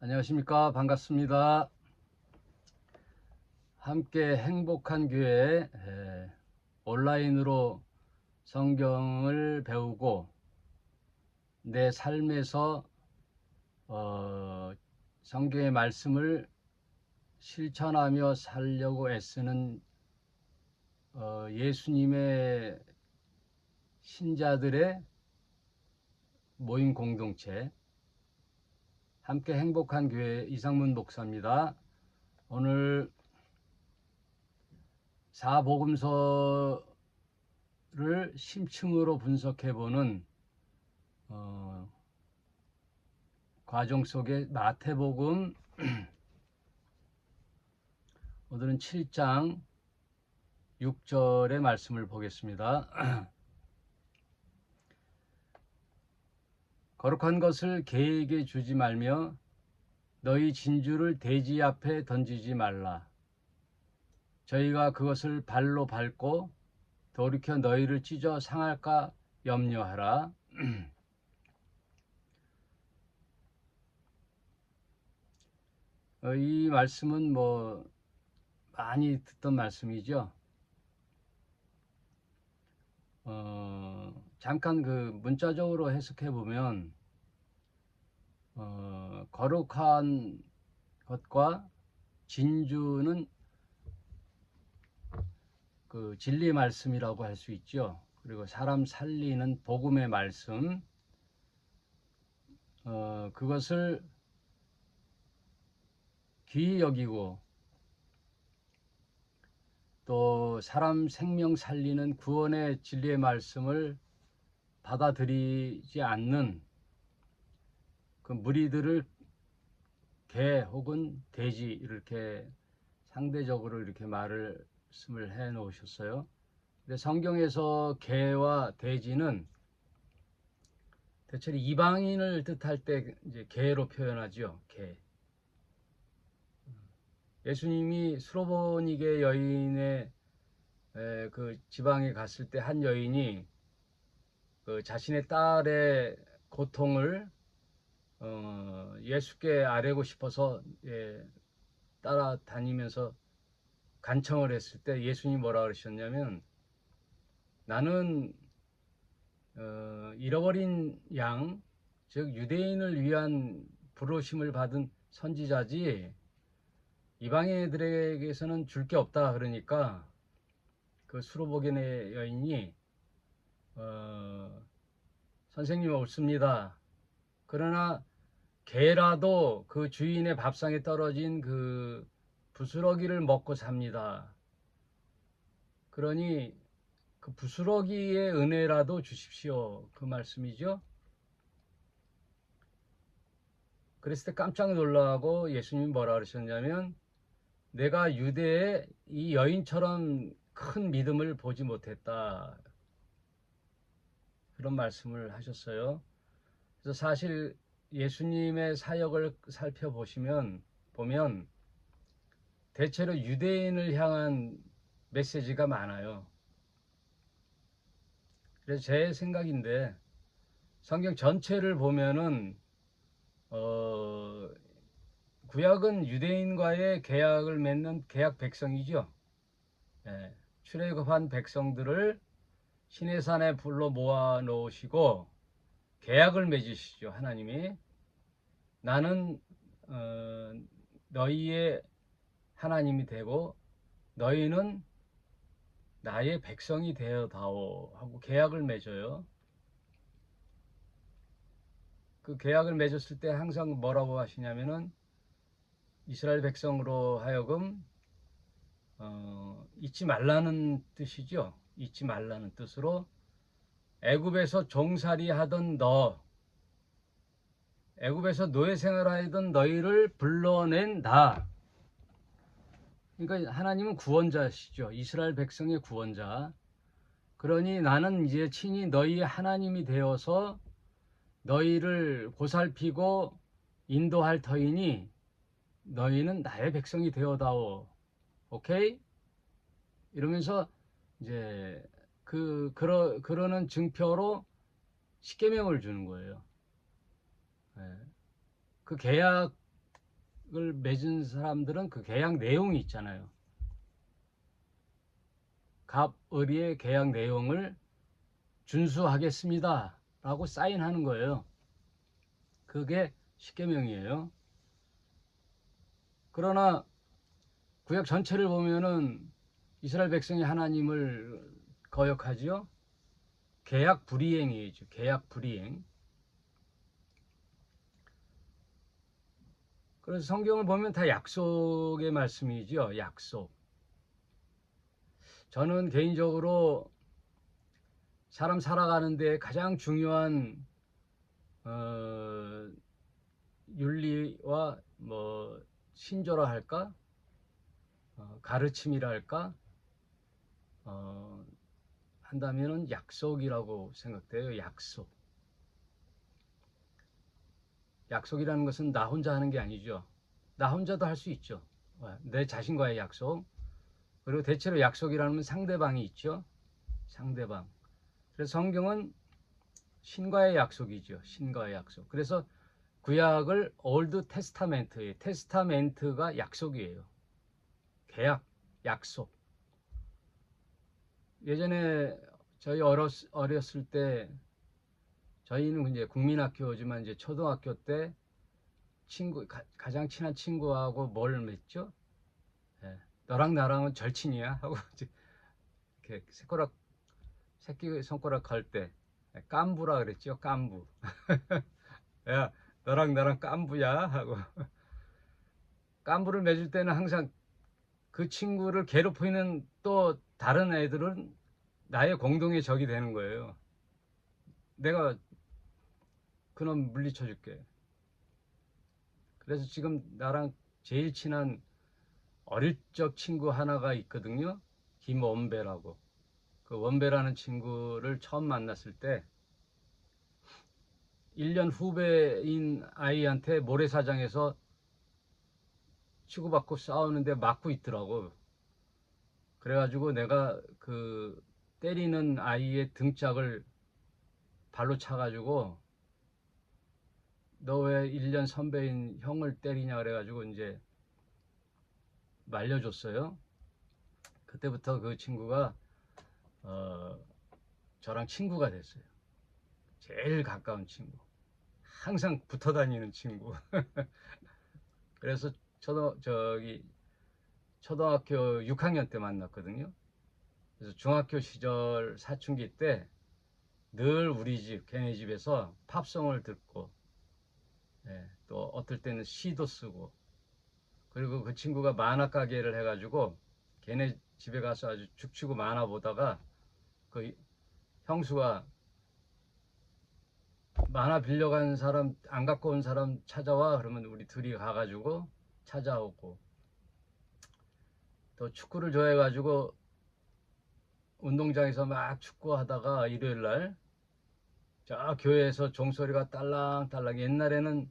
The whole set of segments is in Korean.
안녕하십니까. 반갑습니다. 함께 행복한 교회 온라인으로 성경을 배우고 내 삶에서 성경의 말씀을 실천하며 살려고 애쓰는 예수님의 신자들의 모임 공동체 함께 행복한 교회 이상문 목사입니다. 오늘 사복음서를 심층으로 분석해보는 과정 속에 마태복음 오늘은 7장 6절의 말씀을 보겠습니다. 거룩한 것을 개에게 주지 말며 너희 진주를 돼지 앞에 던지지 말라. 저희가 그것을 발로 밟고 돌이켜 너희를 찢어 상할까 염려하라. 이 말씀은 많이 듣던 말씀이죠. 잠깐 그 문자적으로 해석해 보면 거룩한 것과 진주는 그 진리 말씀이라고 할 수 있죠. 그리고 사람 살리는 복음의 말씀, 그것을 귀히 여기고 또 사람 생명 살리는 구원의 진리의 말씀을 받아들이지 않는 그 무리들을 개 혹은 돼지 이렇게 상대적으로 이렇게 말씀을 해 놓으셨어요. 근데 성경에서 개와 돼지는 대체로 이방인을 뜻할 때 이제 개로 표현하죠. 개. 예수님이 수로보니게 여인의 그 지방에 갔을 때 한 여인이 그 자신의 딸의 고통을 예수께 아뢰고 싶어서 따라다니면서 간청을 했을 때 예수님이 뭐라 그러셨냐면 나는 잃어버린 양, 즉 유대인을 위한 부르심을 받은 선지자지 이방인들에게서는 줄 게 없다. 그러니까 그 수로보겐의 여인이 선생님 옳습니다. 그러나 개라도 그 주인의 밥상에 떨어진 그 부스러기를 먹고 삽니다. 그러니 그 부스러기의 은혜라도 주십시오. 그 말씀이죠. 그랬을 때 깜짝 놀라고 예수님이 뭐라 그러셨냐면 내가 유대에 이 여인처럼 큰 믿음을 보지 못했다. 그런 말씀을 하셨어요. 그래서 사실 예수님의 사역을 보면 대체로 유대인을 향한 메시지가 많아요. 그래서 제 생각인데 성경 전체를 보면은 구약은 유대인과의 계약을 맺는 계약 백성이죠. 출애굽한 백성들을 시내산에 불러 모아 놓으시고 계약을 맺으시죠. 하나님이 나는 너희의 하나님이 되고 너희는 나의 백성이 되어다오 하고 계약을 맺어요. 그 계약을 맺었을 때 항상 뭐라고 하시냐면은 이스라엘 백성으로 하여금 잊지 말라는 뜻이죠. 잊지 말라는 뜻으로 애굽에서 종살이 하던 애굽에서 노예 생활하던 너희를 불러낸 나. 그러니까 하나님은 구원자시죠. 이스라엘 백성의 구원자. 그러니 나는 이제 친히 너희의 하나님이 되어서 너희를 보살피고 인도할 터이니 너희는 나의 백성이 되어다오. 오케이? 이러면서 이제 그러는 증표로 십계명을 주는 거예요. 그 계약 계약을 맺은 사람들은 그 계약 내용이 있잖아요. 갑을의 계약 내용을 준수하겠습니다 라고 사인하는 거예요. 그게 십계명이에요. 그러나 구약 전체를 보면은 이스라엘 백성이 하나님을 거역하지요. 계약 불이행이죠. 계약 불이행. 그래서 성경을 보면 다 약속의 말씀이죠. 약속. 저는 개인적으로 사람 살아가는데 가장 중요한 윤리와 뭐 신조라 할까, 가르침이라 할까, 한다면은 약속이라고 생각돼요. 약속. 약속이라는 것은 나 혼자 하는 게 아니죠. 나 혼자도 할 수 있죠. 내 자신과의 약속. 그리고 대체로 약속이라는 상대방이 있죠. 상대방. 그래서 성경은 신과의 약속이죠. 신과의 약속. 그래서 구약을 올드 테스타멘트예요. 테스타멘트가 약속이에요. 계약, 약속. 예전에 저희 어렸을 때 저희는 이제 국민학교지만 이제 초등학교 때 가장 친한 친구하고 뭘 맺죠? 예, 너랑 나랑은 절친이야 하고 이렇게 새끼 손가락 걸 때 깐부라 그랬죠. 깐부. 야, 너랑 나랑 깐부야 하고 깐부를 맺을 때는 항상 그 친구를 괴롭히는 또 다른 애들은 나의 공동의 적이 되는 거예요. 내가 그놈 물리쳐 줄게. 그래서 지금 나랑 제일 친한 어릴 적 친구 하나가 있거든요. 김원배라고. 그 원배라는 친구를 처음 만났을 때 1년 후배인 아이한테 모래사장에서 치고받고 싸우는데 맞고 있더라고. 그래가지고 내가 그 때리는 아이의 등짝을 발로 차가지고 너 왜 1년 선배인 형을 때리냐 그래가지고 이제 말려줬어요. 그때부터 그 친구가 저랑 친구가 됐어요. 제일 가까운 친구. 항상 붙어 다니는 친구. 그래서 초등학교 6학년 때 만났거든요. 그래서 중학교 시절 사춘기 때 늘 우리 집, 걔네 집에서 팝송을 듣고, 예, 또 어떨 때는 시도 쓰고, 그리고 그 친구가 만화 가게를 해가지고 걔네 집에 가서 아주 죽치고 만화 보다가 그 형수가 만화 빌려간 사람, 안 갖고 온 사람 찾아와. 그러면 우리 둘이 가가지고 찾아오고, 또 축구를 좋아해가지고 운동장에서 막 축구하다가 일요일 날 저 교회에서 종소리가 딸랑딸랑, 옛날에는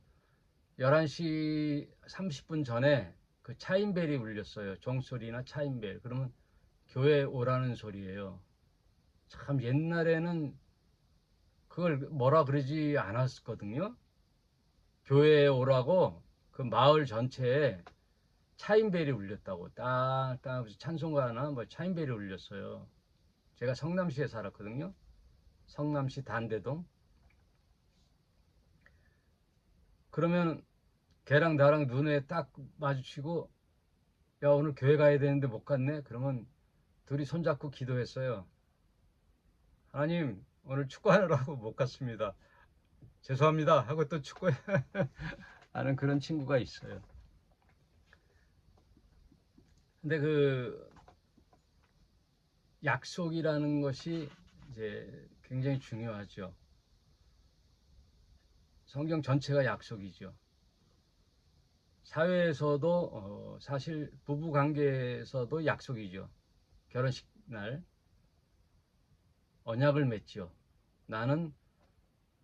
11시 30분 전에 그 차인벨이 울렸어요. 종소리나 차인벨. 그러면 교회 오라는 소리예요. 참 옛날에는 그걸 뭐라 그러지 않았거든요. 교회에 오라고 그 마을 전체에 차인벨이 울렸다고. 땅땅 찬송가나 뭐 차인벨이 울렸어요. 제가 성남시에 살았거든요. 성남시 단대동. 그러면 걔랑 나랑 눈에 딱 마주치고 야 오늘 교회 가야 되는데 못 갔네. 그러면 둘이 손잡고 기도했어요. 하나님 오늘 축구하느라고 못 갔습니다. 죄송합니다 하고 또 축구해 하는 그런 친구가 있어요. 근데 그 약속이라는 것이 이제 굉장히 중요하죠. 성경 전체가 약속이죠. 사회에서도 사실 부부 관계에서도 약속이죠. 결혼식 날 언약을 맺죠. 나는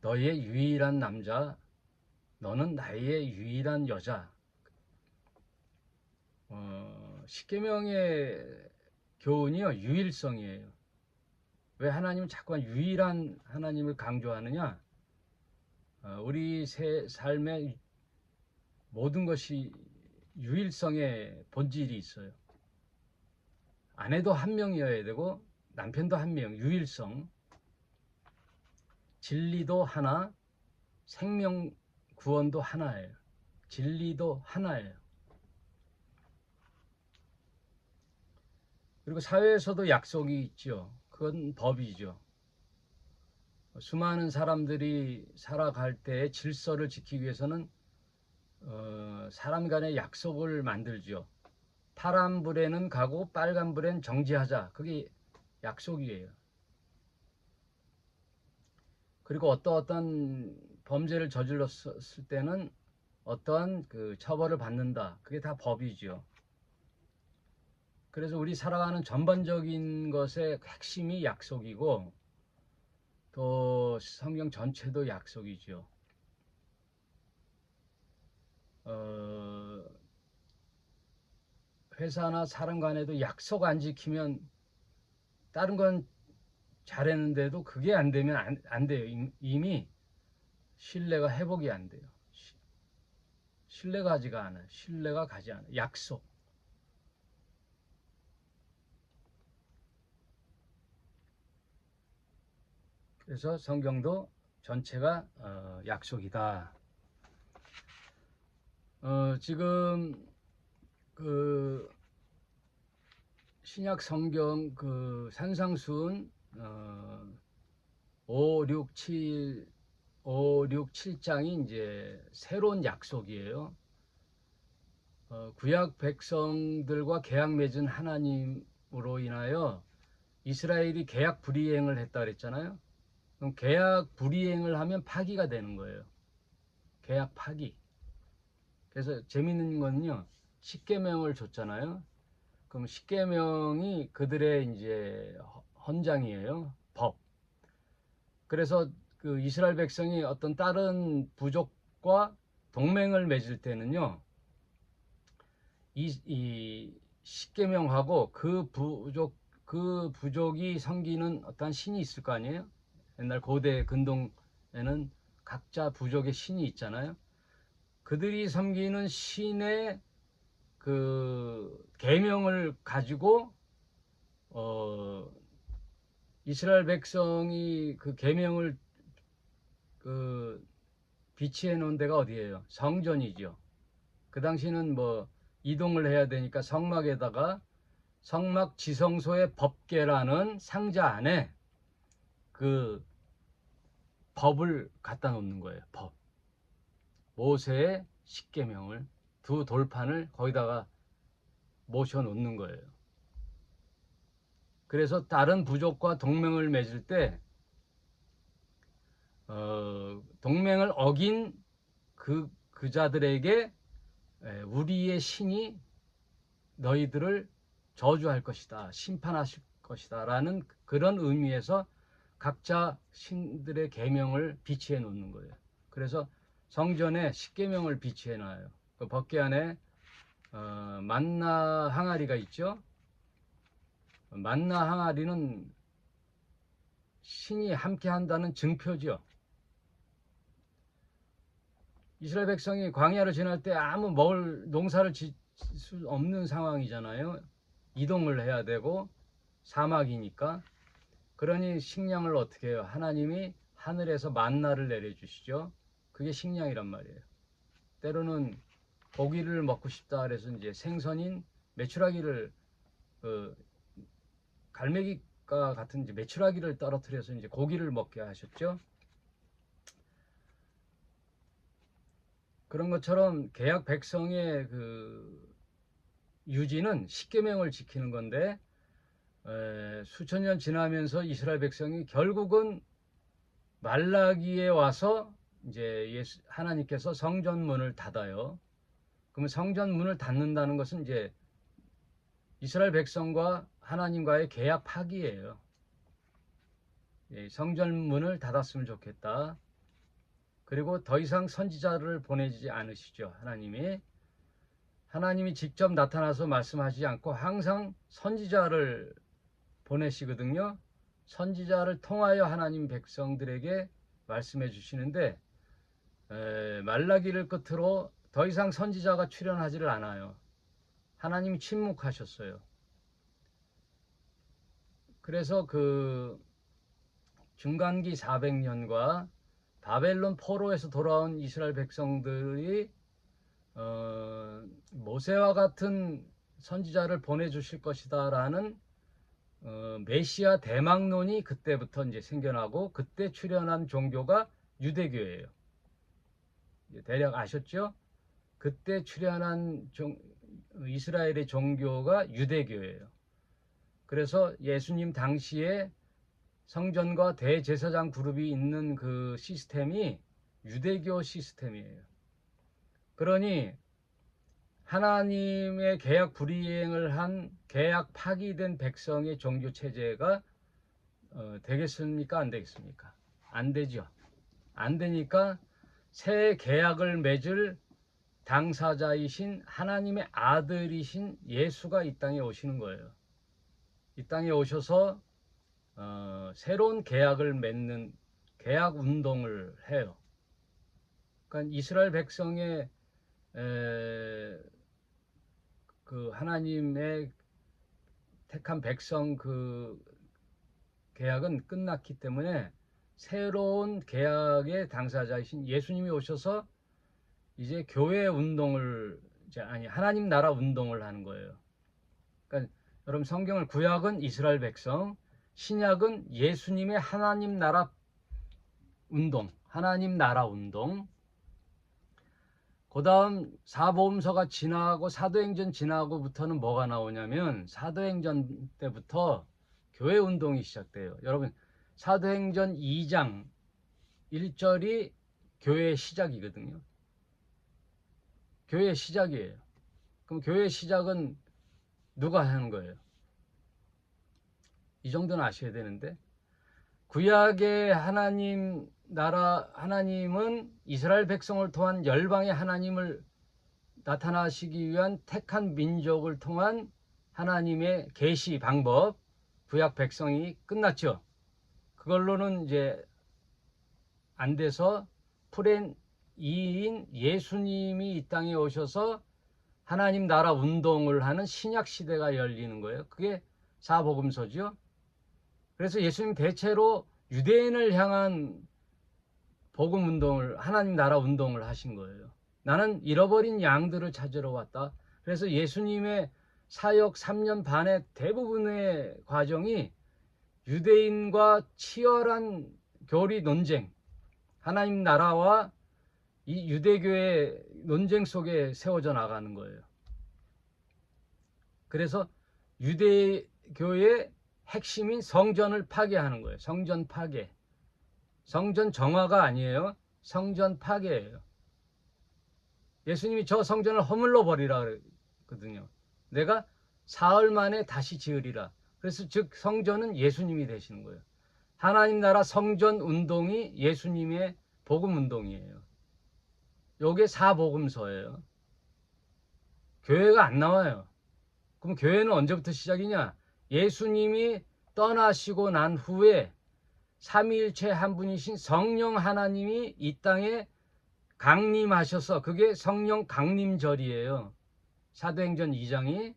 너의 유일한 남자, 너는 나의 유일한 여자. 십계명의 교훈이요 유일성이에요. 왜 하나님은 자꾸만 유일한 하나님을 강조하느냐? 우리 삶의 모든 것이 유일성의 본질이 있어요. 아내도 한 명이어야 되고 남편도 한 명, 유일성. 진리도 하나, 생명 구원도 하나예요. 진리도 하나예요. 그리고 사회에서도 약속이 있죠. 그건 법이죠. 수많은 사람들이 살아갈 때 질서를 지키기 위해서는 사람 간의 약속을 만들죠. 파란불에는 가고 빨간불엔 정지하자. 그게 약속이에요. 그리고 어떤 범죄를 저질렀을 때는 어떠한 그 처벌을 받는다. 그게 다 법이죠. 그래서 우리 살아가는 전반적인 것의 핵심이 약속이고 또 성경 전체도 약속이죠. 회사나 사람 간에도 약속 안 지키면 다른 건 잘했는데도 그게 안 되면 안 돼요. 이미 신뢰가 회복이 안 돼요. 신뢰가 가지가 않아요. 신뢰가 가지 않아요. 약속. 그래서 성경도 전체가 약속이다. 지금 그 신약 성경 그 산상수훈 5, 6, 7장이 이제 새로운 약속이에요. 구약 백성들과 계약 맺은 하나님으로 인하여 이스라엘이 계약 불이행을 했다 그랬잖아요. 그럼 계약 불이행을 하면 파기가 되는 거예요. 계약 파기. 그래서 재밌는 거는요. 십계명을 줬잖아요. 그럼 십계명이 그들의 이제 헌장이에요. 법. 그래서 그 이스라엘 백성이 어떤 다른 부족과 동맹을 맺을 때는요. 이 십계명하고 그 부족이 섬기는 어떤 신이 있을 거 아니에요? 옛날 고대 근동에는 각자 부족의 신이 있잖아요. 그들이 섬기는 신의 그 계명을 가지고 이스라엘 백성이 그 계명을 그 비치해 놓은 데가 어디예요? 성전이죠. 그 당시는 뭐 이동을 해야 되니까 성막에다가 성막 지성소의 법궤라는 상자 안에 그 법을 갖다 놓는 거예요. 법. 모세의 십계명을 두 돌판을 거기다가 모셔 놓는 거예요. 그래서 다른 부족과 동맹을 맺을 때 동맹을 어긴 그 자들에게 우리의 신이 너희들을 저주할 것이다, 심판하실 것이다 라는 그런 의미에서 각자 신들의 계명을 비치해 놓는 거예요. 그래서 성전에 십계명을 비치해 놔요. 그 법궤 안에 만나 항아리가 있죠. 만나 항아리는 신이 함께 한다는 증표죠. 이스라엘 백성이 광야를 지날 때 아무 먹을 농사를 짓을 수 없는 상황이잖아요. 이동을 해야 되고 사막이니까. 그러니 식량을 어떻게 해요? 하나님이 하늘에서 만나를 내려주시죠. 그게 식량이란 말이에요. 때로는 고기를 먹고 싶다 그래서 이제 생선인 메추라기를 갈매기가 같은 이제 메추라기를 떨어뜨려서 이제 고기를 먹게 하셨죠. 그런 것처럼 계약 백성의 그 유지는 십계명을 지키는 건데 수천 년 지나면서 이스라엘 백성이 결국은 말라기에 와서 이제 하나님께서 성전문을 닫아요. 그러면 성전문을 닫는다는 것은 이제 이스라엘 백성과 하나님과의 계약 파기예요. 성전문을 닫았으면 좋겠다. 그리고 더 이상 선지자를 보내지 않으시죠. 하나님이 직접 나타나서 말씀하시지 않고 항상 선지자를 보내시거든요. 선지자를 통하여 하나님 백성들에게 말씀해 주시는데 말라기를 끝으로 더 이상 선지자가 출현하지를 않아요. 하나님이 침묵하셨어요. 그래서 그 중간기 400년과 바벨론 포로에서 돌아온 이스라엘 백성들이 모세와 같은 선지자를 보내주실 것이다 라는 메시아 대망론이 그때부터 이제 생겨나고, 그때 출현한 종교가 유대교예요. 대략 아셨죠? 그때 출현한 이스라엘의 종교가 유대교예요. 그래서 예수님 당시에 성전과 대제사장 그룹이 있는 그 시스템이 유대교 시스템이에요. 그러니 하나님의 계약 불이행을 한, 계약 파기된 백성의 종교 체제가 되겠습니까? 안 되겠습니까? 안 되죠. 안 되니까 새 계약을 맺을 당사자이신 하나님의 아들이신 예수가 이 땅에 오시는 거예요. 이 땅에 오셔서 새로운 계약을 맺는 계약 운동을 해요. 그러니까 이스라엘 백성의 그 하나님의 택한 백성 그 계약은 끝났기 때문에 새로운 계약의 당사자이신 예수님이 오셔서 이제 교회 운동을, 이제 하나님 나라 운동을 하는 거예요. 그러니까 여러분, 성경을 구약은 이스라엘 백성, 신약은 예수님의 하나님 나라 운동, 하나님 나라 운동. 그 다음 사복음서가 지나고 사도행전 지나고부터는 뭐가 나오냐면, 사도행전 때부터 교회 운동이 시작돼요. 여러분, 사도행전 2장 1절이 교회의 시작이거든요. 교회의 시작이에요. 그럼 교회의 시작은 누가 하는 거예요? 이 정도는 아셔야 되는데, 구약의 하나님 나라, 하나님은 이스라엘 백성을 통한 열방의 하나님을 나타나시기 위한 택한 민족을 통한 하나님의 계시 방법, 구약 백성이 끝났죠. 그걸로는 이제 안 돼서 프렌 2인 예수님이 이 땅에 오셔서 하나님 나라 운동을 하는 신약 시대가 열리는 거예요. 그게 사복음서죠. 그래서 예수님 대체로 유대인을 향한 복음 운동을, 하나님 나라 운동을 하신 거예요. 나는 잃어버린 양들을 찾으러 왔다. 그래서 예수님의 사역 3년 반의 대부분의 과정이 유대인과 치열한 교리 논쟁, 하나님 나라와 이 유대교의 논쟁 속에 세워져 나가는 거예요. 그래서 유대교의 핵심인 성전을 파괴하는 거예요. 성전 파괴. 성전 정화가 아니에요. 성전 파괴예요. 예수님이 저 성전을 허물러 버리라 그랬거든요. 내가 사흘 만에 다시 지으리라. 그래서 즉 성전은 예수님이 되시는 거예요. 하나님 나라 성전 운동이 예수님의 복음 운동이에요. 요게 사복음서예요. 교회가 안 나와요. 그럼 교회는 언제부터 시작이냐? 예수님이 떠나시고 난 후에 삼위일체 한 분이신 성령 하나님이 이 땅에 강림하셔서, 그게 성령 강림절이에요. 사도행전 2장이.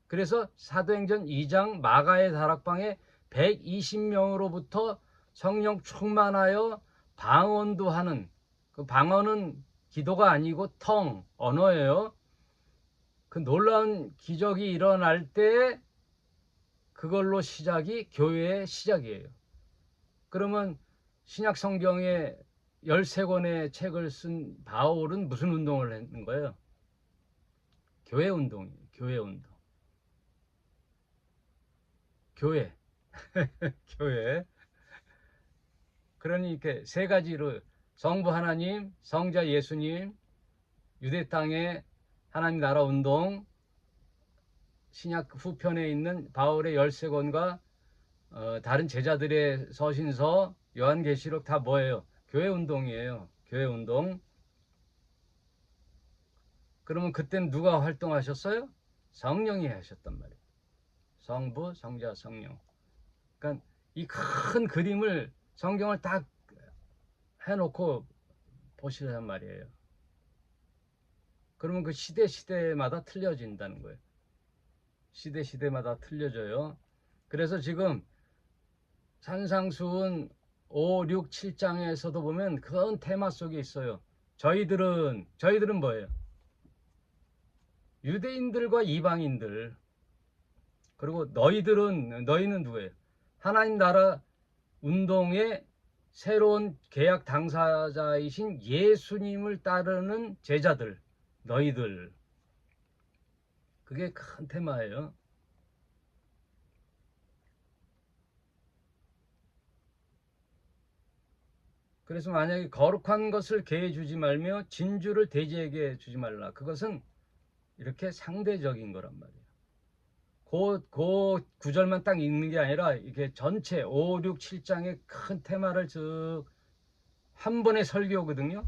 그래서 사도행전 2장 마가의 다락방에 120명으로부터 성령 충만하여 방언도 하는, 그 방언은 기도가 아니고 텅, 언어예요. 그 놀라운 기적이 일어날 때 그걸로 시작이 교회의 시작이에요. 그러면 신약 성경에 13권의 책을 쓴 바울은 무슨 운동을 했는 거예요? 교회 운동이에요. 교회 운동. 교회. 교회. 그러니 이렇게 세 가지로 성부 하나님, 성자 예수님, 유대 땅의 하나님 나라 운동, 신약 후편에 있는 바울의 13권과 다른 제자들의 서신서, 요한계시록 다 뭐예요? 교회 운동이에요. 교회 운동. 그러면 그때는 누가 활동하셨어요? 성령이 하셨단 말이에요. 성부, 성자, 성령. 그러니까 이 큰 그림을, 성경을 딱 해놓고 보시란 말이에요. 그러면 그 시대마다 틀려진다는 거예요. 시대마다 틀려져요. 그래서 지금 산상수훈 5, 6, 7장에서도 보면 그런 테마 속에 있어요. 저희들은 뭐예요? 유대인들과 이방인들. 그리고 너희는 누구예요? 하나님 나라 운동의 새로운 계약 당사자이신 예수님을 따르는 제자들, 너희들. 그게 큰 테마예요. 그래서 만약에 거룩한 것을 개해 주지 말며 진주를 돼지에게 주지 말라. 그것은 이렇게 상대적인 거란 말이에요. 그 구절만 딱 읽는 게 아니라 이게 전체 5, 6, 7장의 큰 테마를 쭉 한 번의 설교거든요.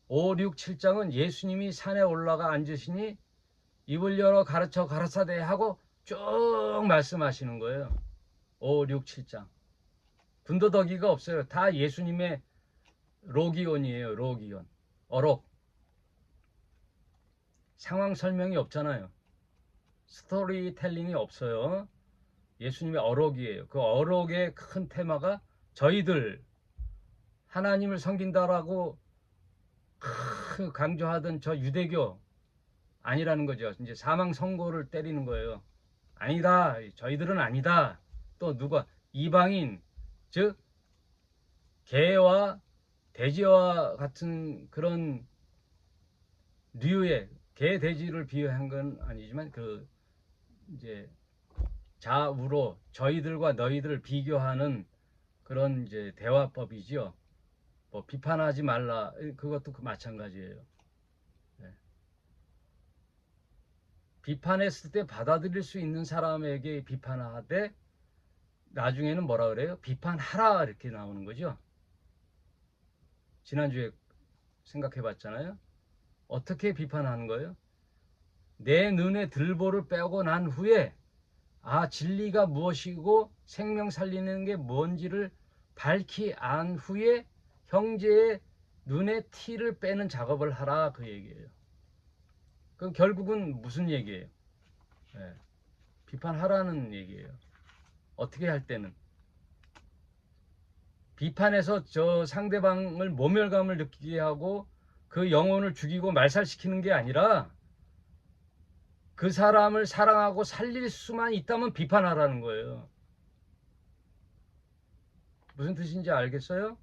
5, 6, 7장은 예수님이 산에 올라가 앉으시니 입을 열어 가르쳐 가라사대 하고 쭉 말씀하시는 거예요. 5, 6, 7장. 군더더기가 없어요. 다 예수님의 로기온이에요. 로기온. 어록. 상황 설명이 없잖아요. 스토리텔링이 없어요. 예수님의 어록이에요. 그 어록의 큰 테마가 저희들 하나님을 섬긴다라고 강조하던 저 유대교 아니라는 거죠. 이제 사망 선고를 때리는 거예요. 아니다. 저희들은 아니다. 또 누가 이방인 즉 개와 돼지와 같은 그런 류의 개 돼지를 비유한 건 아니지만 그 이제 좌우로 저희들과 너희들을 비교하는 그런 이제 대화법이죠. 뭐 비판하지 말라 그것도 그 마찬가지예요. 네. 비판했을 때 받아들일 수 있는 사람에게 비판하되 나중에는 뭐라 그래요? 비판하라 이렇게 나오는 거죠. 지난주에 생각해 봤잖아요. 어떻게 비판하는 거예요? 내 눈에 들보를 빼고 난 후에 진리가 무엇이고 생명 살리는 게 뭔지를 밝히 안 후에 형제의 눈에 티를 빼는 작업을 하라 그 얘기예요. 그럼 결국은 무슨 얘기예요? 네. 비판하라는 얘기예요. 어떻게 할 때는 비판해서 저 상대방을 모멸감을 느끼게 하고 그 영혼을 죽이고 말살시키는 게 아니라 그 사람을 사랑하고 살릴 수만 있다면 비판하라는 거예요. 무슨 뜻인지 알겠어요?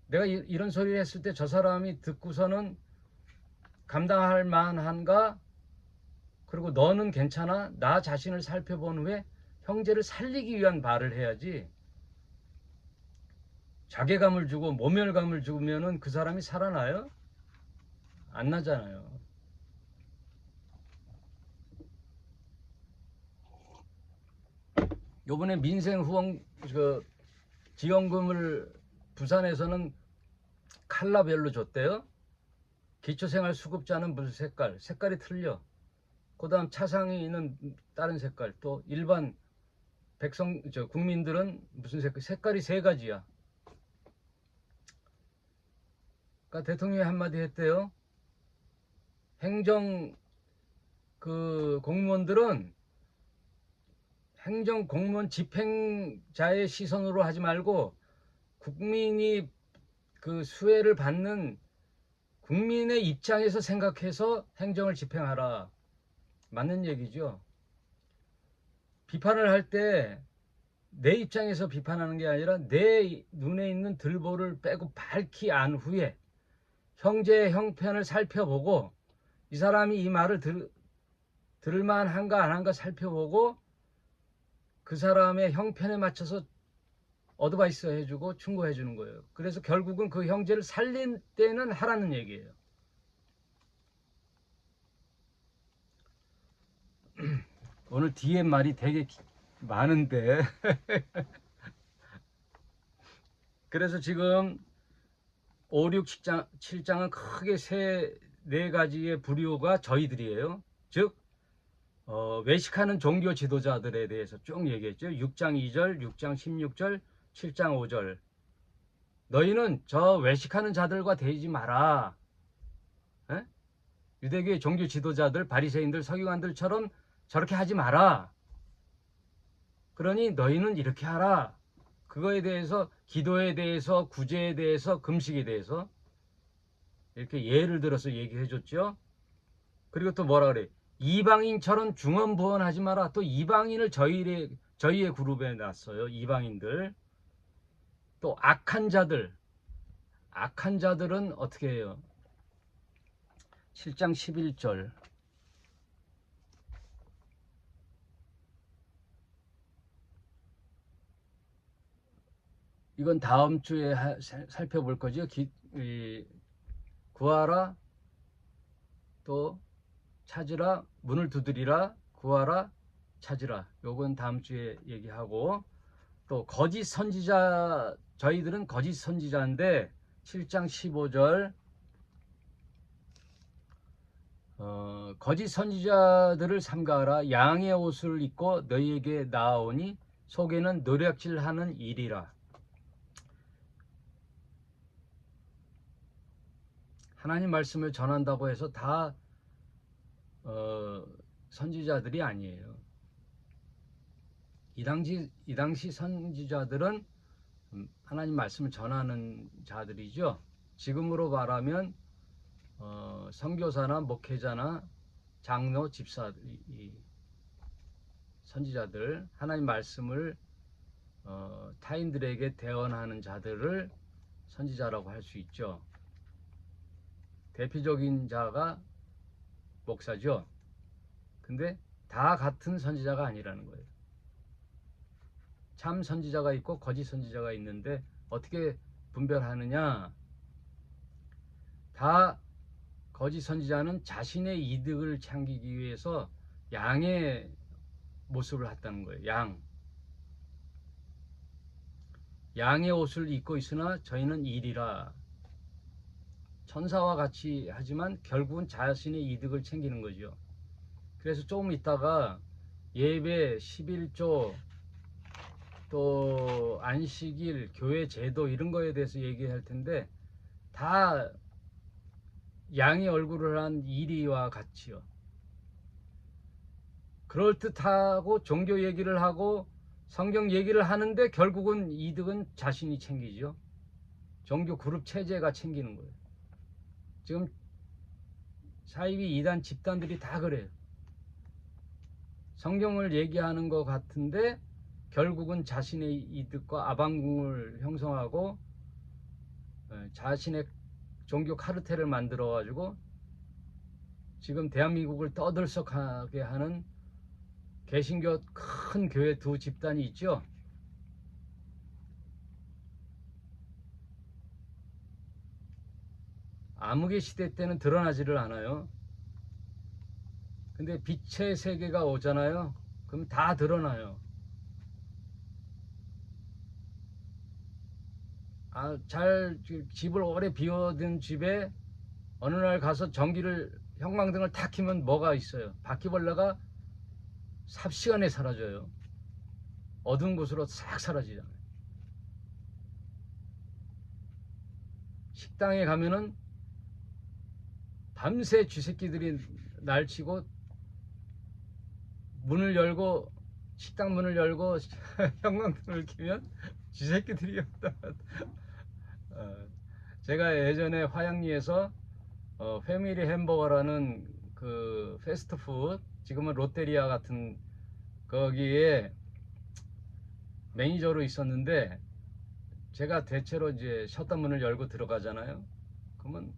내가 이런 소리를 했을 때 저 사람이 듣고서는 감당할 만한가? 그리고 너는 괜찮아? 나 자신을 살펴본 후에 형제를 살리기 위한 말을 해야지. 자괴감을 주고 모멸감을 주면은 그 사람이 살아나요? 안 나잖아요. 요번에 민생 후원 그 지원금을 부산에서는 칼라별로 줬대요. 기초생활수급자는 무슨 색깔이 틀려. 그 다음 차상위는 다른 색깔, 또 일반 국민들은 무슨 색깔이 세 가지야. 그러니까 대통령이 한마디 했대요. 행정 공무원들은 행정 공무원 집행자의 시선으로 하지 말고 국민이 그 수혜를 받는 국민의 입장에서 생각해서 행정을 집행하라. 맞는 얘기죠. 비판을 할 때 내 입장에서 비판하는 게 아니라 내 눈에 있는 들보를 빼고 밝히 안 후에 형제의 형편을 살펴보고 이 사람이 이 말을 들을 만한가 안 한가 살펴보고 그 사람의 형편에 맞춰서 어드바이스 해주고 충고해 주는 거예요. 그래서 결국은 그 형제를 살릴 때는 하라는 얘기예요. 오늘 뒤에 말이 되게 많은데 그래서 지금 5, 6, 7장은 크게 네 가지의 부류가 저희들이에요. 즉 외식하는 종교 지도자들에 대해서 쭉 얘기했죠. 6장 2절, 6장 16절, 7장 5절. 너희는 저 외식하는 자들과 대지 마라. 에? 유대교의 종교 지도자들, 바리새인들, 서기관들처럼 저렇게 하지 마라. 그러니 너희는 이렇게 하라. 그거에 대해서, 기도에 대해서, 구제에 대해서, 금식에 대해서 이렇게 예를 들어서 얘기해 줬죠. 그리고 또 뭐라 그래? 이방인처럼 중언부언하지 마라. 또 이방인을 저희의 그룹에 놨어요. 이방인들. 또 악한 자들. 악한 자들은 어떻게 해요? 7장 11절. 이건 다음 주에 살펴볼 거죠. 구하라, 또 찾으라, 문을 두드리라, 구하라, 찾으라. 요건 다음 주에 얘기하고, 또 거짓 선지자, 저희들은 거짓 선지자인데 7장 15절, 거짓 선지자들을 삼가하라. 양의 옷을 입고 너희에게 나아오니 속에는 노략질하는 일이라. 하나님 말씀을 전한다고 해서 다 선지자들이 아니에요. 이 당시 선지자들은 하나님 말씀을 전하는 자들이죠. 지금으로 말하면 선교사나 목회자나 장로, 집사, 선지자들, 하나님 말씀을 타인들에게 대언하는 자들을 선지자라고 할 수 있죠. 대표적인 자가 목사죠. 근데 다 같은 선지자가 아니라는 거예요. 참 선지자가 있고 거짓 선지자가 있는데 어떻게 분별하느냐? 다 거짓 선지자는 자신의 이득을 챙기기 위해서 양의 모습을 했다는 거예요. 양의 옷을 입고 있으나 저희는 일이라. 천사와 같이 하지만 결국은 자신의 이득을 챙기는 거죠. 그래서 조금 있다가 예배, 11조, 또 안식일, 교회 제도 이런 거에 대해서 얘기할 텐데 다 양의 얼굴을 한 이리와 같이요. 그럴듯하고 종교 얘기를 하고 성경 얘기를 하는데 결국은 이득은 자신이 챙기죠. 종교 그룹 체제가 챙기는 거예요. 지금 사이비 이단 집단들이 다 그래요. 성경을 얘기하는 것 같은데 결국은 자신의 이득과 아방궁을 형성하고 자신의 종교 카르텔을 만들어 가지고 지금 대한민국을 떠들썩하게 하는 개신교 큰 교회 두 집단이 있죠. 암흑의 시대 때는 드러나지를 않아요. 근데 빛의 세계가 오잖아요. 그럼 다 드러나요. 잘 집을 오래 비워둔 집에 어느 날 가서 전기를 형광등을 탁 켜면 뭐가 있어요? 바퀴벌레가 삽시간에 사라져요. 어두운 곳으로 싹 사라지잖아요. 식당에 가면은 밤새 쥐새끼들이 날치고 문을 열고 식당 문을 열고 형광등을 켜면 쥐새끼들이 없다. 제가 예전에 화양리에서 패밀리 햄버거라는 그 패스트푸드, 지금은 롯데리아 같은 거기에 매니저로 있었는데 제가 대체로 이제 셧다 문을 열고 들어가잖아요. 그러면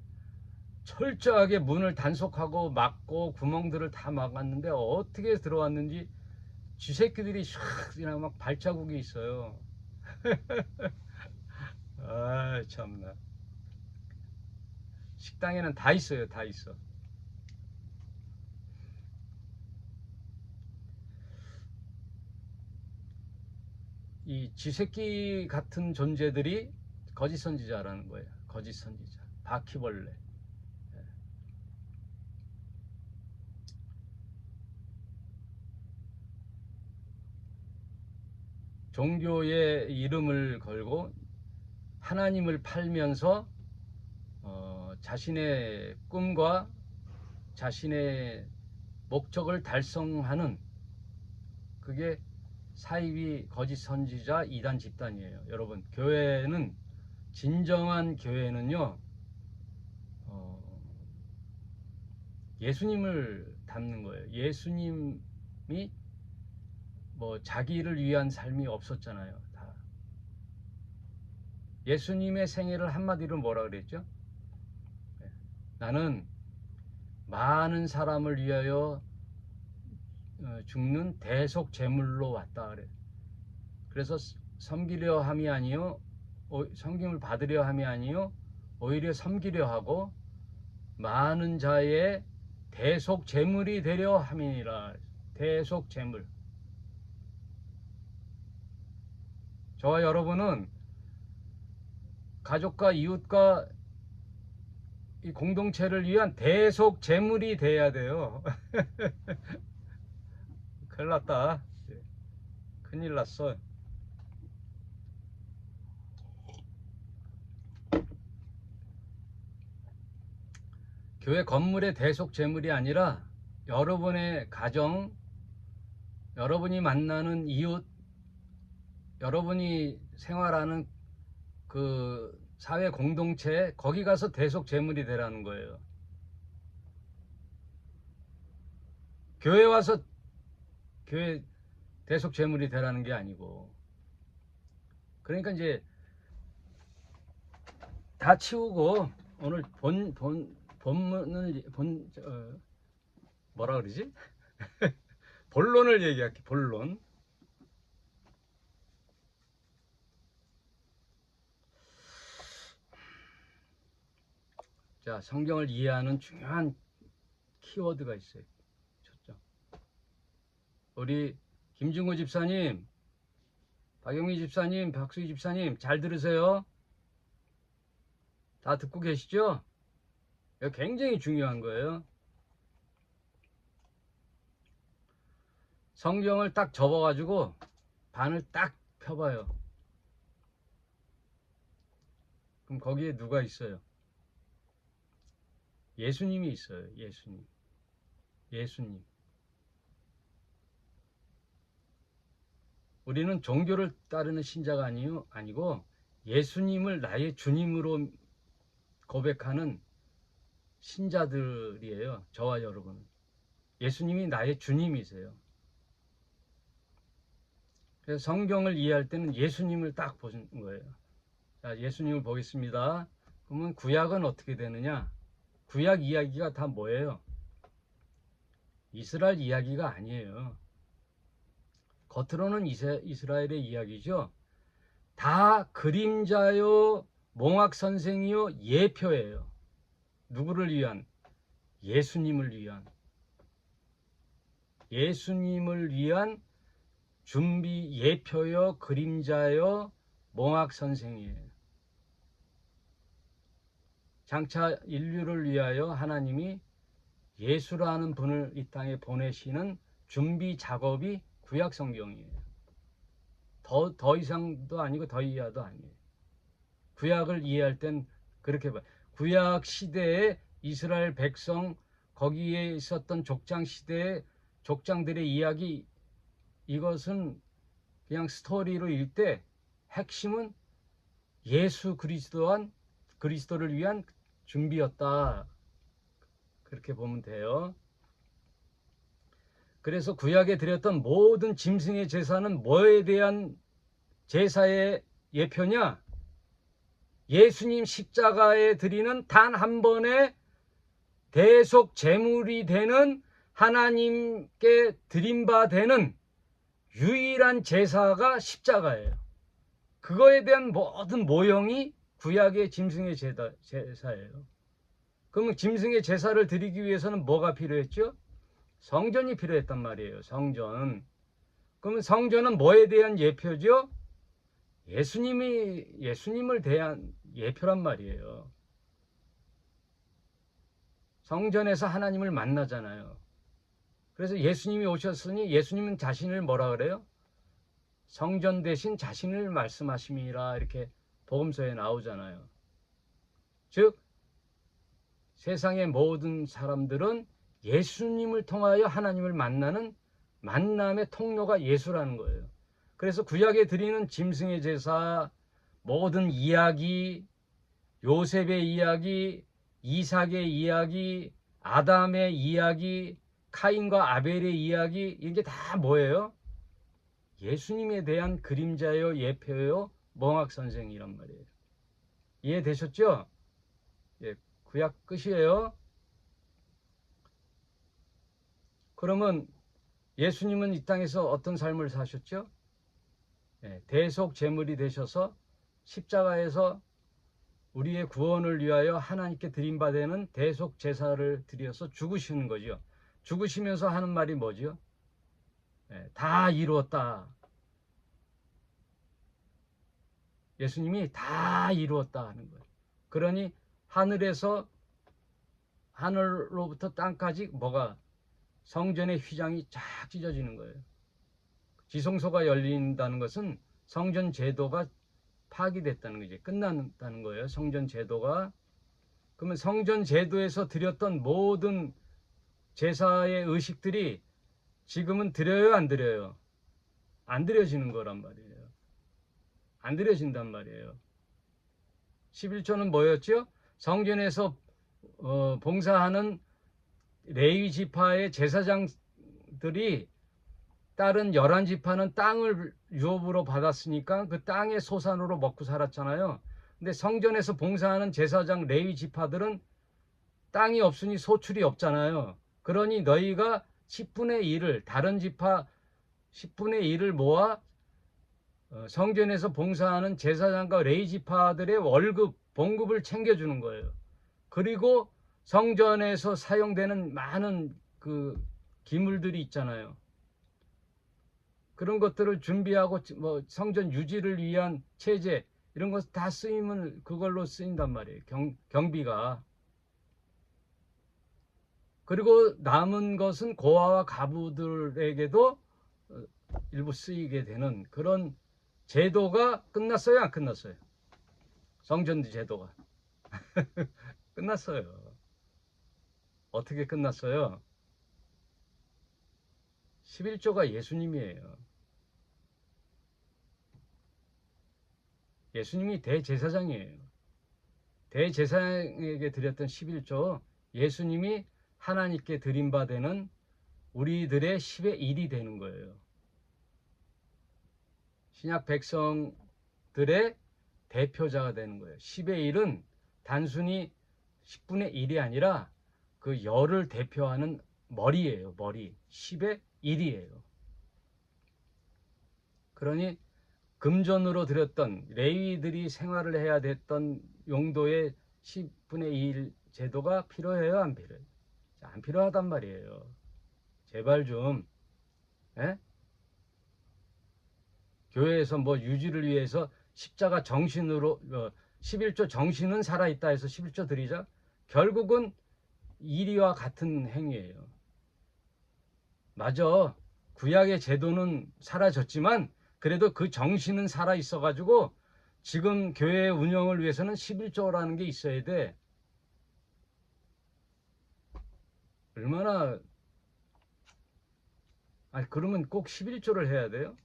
철저하게 문을 단속하고 막고 구멍들을 다 막았는데 어떻게 들어왔는지 쥐새끼들이 샥 그냥 막 발자국이 있어요. 아 참나. 식당에는 다 있어요. 다 있어. 이 쥐새끼 같은 존재들이 거짓 선지자라는 거예요. 거짓 선지자. 바퀴벌레. 종교의 이름을 걸고 하나님을 팔면서 자신의 꿈과 자신의 목적을 달성하는, 그게 사이비 거짓 선지자 이단 집단이에요. 여러분, 교회는, 진정한 교회는요, 예수님을 닮는 거예요. 예수님이 뭐 자기를 위한 삶이 없었잖아요. 다. 예수님의 생애를 한마디로 뭐라 그랬죠? 나는 많은 사람을 위하여 죽는 대속 제물로 왔다 그래. 그래서 섬기려 함이 아니요, 섬김을 받으려 함이 아니요, 오히려 섬기려 하고 많은 자의 대속 제물이 되려 함이니라. 대속 제물. 저와 여러분은 가족과 이웃과 이 공동체를 위한 대속 제물이 돼야 돼요. 큰일 났다. 큰일 났어. 교회 건물의 대속 제물이 아니라 여러분의 가정, 여러분이 만나는 이웃, 여러분이 생활하는 그 사회 공동체, 거기 가서 대속 제물이 되라는 거예요. 교회 와서 교회 대속 제물이 되라는 게 아니고. 그러니까 이제 다 치우고 오늘 본문을 뭐라 그러지? 본론을 얘기할게. 본론. 자, 성경을 이해하는 중요한 키워드가 있어요. 초점. 우리 김중호 집사님, 박영미 집사님, 박수희 집사님, 잘 들으세요. 다 듣고 계시죠? 이거 굉장히 중요한 거예요. 성경을 딱 접어가지고 반을 딱 펴봐요. 그럼 거기에 누가 있어요? 예수님이 있어요. 예수님. 예수님. 우리는 종교를 따르는 신자가 아니고 예수님을 나의 주님으로 고백하는 신자들이에요. 저와 여러분은. 예수님이 나의 주님이세요. 그래서 성경을 이해할 때는 예수님을 딱 보는 거예요. 자, 예수님을 보겠습니다. 그러면 구약은 어떻게 되느냐? 구약 이야기가 다 뭐예요? 이스라엘 이야기가 아니에요. 겉으로는 이스라엘의 이야기죠. 다 그림자요, 몽학선생이요, 예표예요. 누구를 위한? 예수님을 위한. 예수님을 위한 준비 예표요, 그림자요, 몽학선생이에요. 장차 인류를 위하여 하나님이 예수라는 분을 이 땅에 보내시는 준비 작업이 구약 성경이에요. 더 이상도 아니고 더 이하도 아니에요. 구약을 이해할 땐 그렇게 봐요. 구약 시대에 이스라엘 백성, 거기에 있었던 족장 시대의 족장들의 이야기, 이것은 그냥 스토리로 읽되 핵심은 예수 그리스도를 위한 준비였다. 그렇게 보면 돼요. 그래서 구약에 드렸던 모든 짐승의 제사는 뭐에 대한 제사의 예표냐? 예수님 십자가에 드리는 단 한 번의 대속 제물이 되는, 하나님께 드림바되는 유일한 제사가 십자가예요. 그거에 대한 모든 모형이 구약의 짐승의 제사예요. 그러면 짐승의 제사를 드리기 위해서는 뭐가 필요했죠? 성전이 필요했단 말이에요. 성전. 그러면 성전은 뭐에 대한 예표죠? 예수님을 대한 예표란 말이에요. 성전에서 하나님을 만나잖아요. 그래서 예수님이 오셨으니 예수님은 자신을 뭐라 그래요? 성전 대신 자신을 말씀하심이라 이렇게 복음서에 나오잖아요. 즉 세상의 모든 사람들은 예수님을 통하여 하나님을 만나는 만남의 통로가 예수라는 거예요. 그래서 구약에 드리는 짐승의 제사, 모든 이야기, 요셉의 이야기, 이삭의 이야기, 아담의 이야기, 카인과 아벨의 이야기, 이게 다 뭐예요? 예수님에 대한 그림자요, 예표요, 멍학선생이란 말이에요. 이해되셨죠? 예, 구약 끝이에요. 그러면 예수님은 이 땅에서 어떤 삶을 사셨죠? 예, 대속 제물이 되셔서 십자가에서 우리의 구원을 위하여 하나님께 드림받는 대속 제사를 드려서 죽으시는 거죠. 죽으시면서 하는 말이 뭐죠? 예, 다 이루었다. 예수님이 다 이루었다 하는 거예요. 그러니 하늘로부터 땅까지 뭐가 성전의 휘장이 쫙 찢어지는 거예요. 지성소가 열린다는 것은 성전 제도가 파기됐다는 거지. 끝난다는 거예요. 성전 제도가. 그러면 성전 제도에서 드렸던 모든 제사의 의식들이 지금은 드려요, 안 드려요? 안 드려지는 거란 말이에요. 안 드려진단 말이에요. 11조는 뭐였죠? 성전에서 봉사하는 레위 지파의 제사장들이 다른 11지파는 땅을 유업으로 받았으니까 그 땅의 소산으로 먹고 살았잖아요. 근데 성전에서 봉사하는 제사장 레위 지파들은 땅이 없으니 소출이 없잖아요. 그러니 너희가 10분의 1을 다른 지파 10분의 1을 모아 성전에서 봉사하는 제사장과 레위 지파들의 월급, 봉급을 챙겨주는 거예요. 그리고 성전에서 사용되는 많은 그 기물들이 있잖아요. 그런 것들을 준비하고 뭐 성전 유지를 위한 체제 이런 것 다 쓰임은 그걸로 쓰인단 말이에요. 경비가. 그리고 남은 것은 고아와 가부들에게도 일부 쓰이게 되는 그런 제도가 끝났어요, 안 끝났어요? 성전 제도가 끝났어요. 어떻게 끝났어요? 11조가 예수님이에요. 예수님이 대제사장이에요. 대제사장에게 드렸던 11조, 예수님이 하나님께 드림받는 우리들의 10의 1이 되는 거예요. 신약 백성들의 대표자가 되는 거예요. 10의 1은 단순히 10분의 1이 아니라 그 열을 대표하는 머리예요. 머리. 10의 1이에요. 그러니 금전으로 드렸던 레위들이 생활을 해야 됐던 용도의 10분의 1 제도가 필요해요, 안 필요해요? 안 필요하단 말이에요. 제발 좀 에? 교회에서 뭐 유지를 위해서 십자가 정신으로 11조 정신은 살아있다 해서 11조 드리자. 결국은 이리와 같은 행위예요. 맞아. 구약의 제도는 사라졌지만 그래도 그 정신은 살아있어 가지고 지금 교회 운영을 위해서는 11조라는 게 있어야 돼. 얼마나 그러면 꼭 11조를 해야 돼요?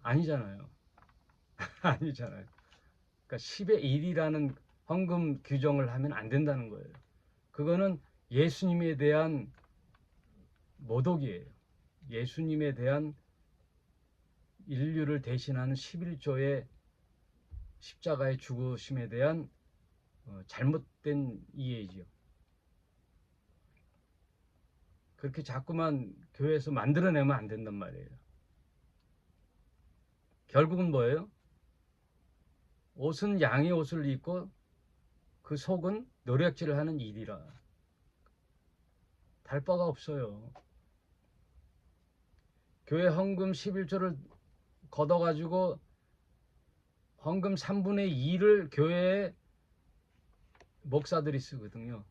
아니잖아요. 아니잖아요. 그러니까 10의 1이라는 헌금 규정을 하면 안 된다는 거예요. 그거는 예수님에 대한 모독이에요. 예수님에 대한 인류를 대신하는 11조의 십자가의 죽으심에 대한 잘못된 이해지요. 그렇게 자꾸만 교회에서 만들어내면 안 된단 말이에요. 결국은 뭐예요? 옷은 양의 옷을 입고 그 속은 노략질을 하는 일이라. 달 바가 없어요. 교회 헌금 11조를 걷어가지고 헌금 3분의 2를 교회에 목사들이 쓰거든요.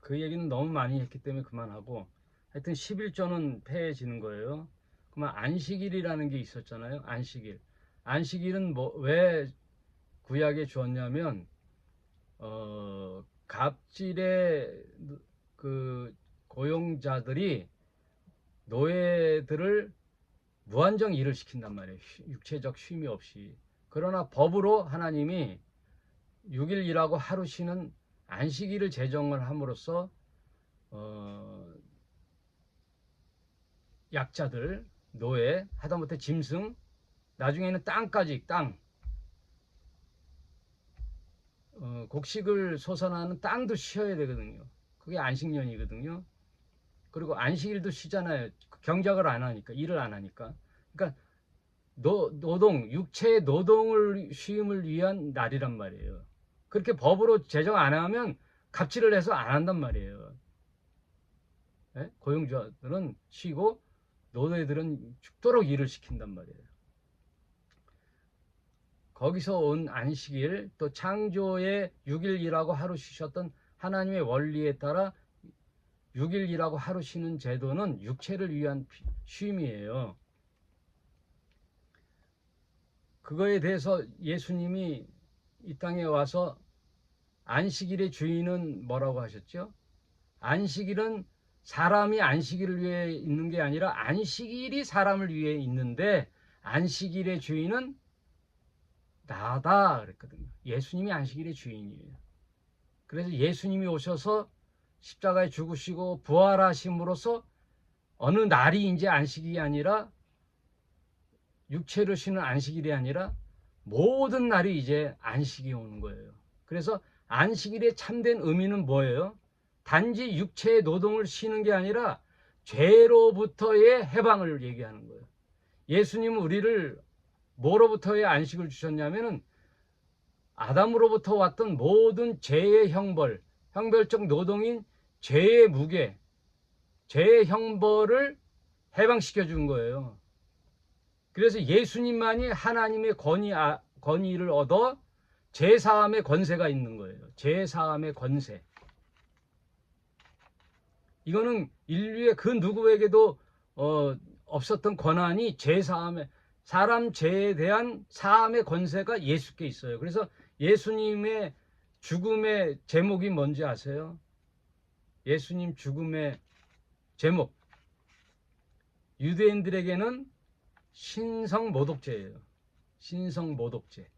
그 얘기는 너무 많이 했기 때문에 그만하고 하여튼 11조는 폐해지는 거예요. 그러면 안식일이라는 게 있었잖아요. 안식일. 안식일은 왜 구약에 주었냐면 갑질의 그 고용자들이 노예들을 무한정 일을 시킨단 말이에요. 육체적 쉼이 없이. 그러나 법으로 하나님이 6일 일하고 하루 쉬는 안식일을 제정을 함으로써 약자들, 노예, 하다못해 짐승, 나중에는 땅까지, 곡식을 솟아나는 땅도 쉬어야 되거든요. 그게 안식년이거든요. 그리고 안식일도 쉬잖아요. 경작을 안 하니까, 일을 안 하니까. 그러니까 노동, 육체의 노동을 쉼을 위한 날이란 말이에요. 그렇게 법으로 제정 안 하면 갑질을 해서 안 한단 말이에요. 네? 고용주들은 쉬고 노예들은 죽도록 일을 시킨단 말이에요. 거기서 온 안식일, 또 창조의 6일 일하고 하루 쉬셨던 하나님의 원리에 따라 6일 일하고 하루 쉬는 제도는 육체를 위한 쉼이에요. 그거에 대해서 예수님이 이 땅에 와서 안식일의 주인은 뭐라고 하셨죠? 안식일은 사람이 안식일을 위해 있는 게 아니라 안식일이 사람을 위해 있는데 안식일의 주인은 나다 그랬거든요. 예수님이 안식일의 주인이에요. 그래서 예수님이 오셔서 십자가에 죽으시고 부활하심으로써 어느 날이 이제 안식일이 아니라 육체를 쉬는 안식일이 아니라 모든 날이 이제 안식이 오는 거예요. 그래서 안식일의 참된 의미는 뭐예요? 단지 육체의 노동을 쉬는 게 아니라 죄로부터의 해방을 얘기하는 거예요. 예수님은 우리를 뭐로부터의 안식을 주셨냐면은 아담으로부터 왔던 모든 죄의 형벌, 형벌적 노동인 죄의 무게, 죄의 형벌을 해방시켜 준 거예요. 그래서 예수님만이 하나님의 권위를 얻어 죄사함의 권세가 있는 거예요. 죄사함의 권세. 이거는 인류의 그 누구에게도 없었던 권한이 죄사함의 사람 죄에 대한 사함의 권세가 예수께 있어요. 그래서 예수님의 죽음의 제목이 뭔지 아세요? 예수님 죽음의 제목. 유대인들에게는 신성모독죄예요. 신성모독죄.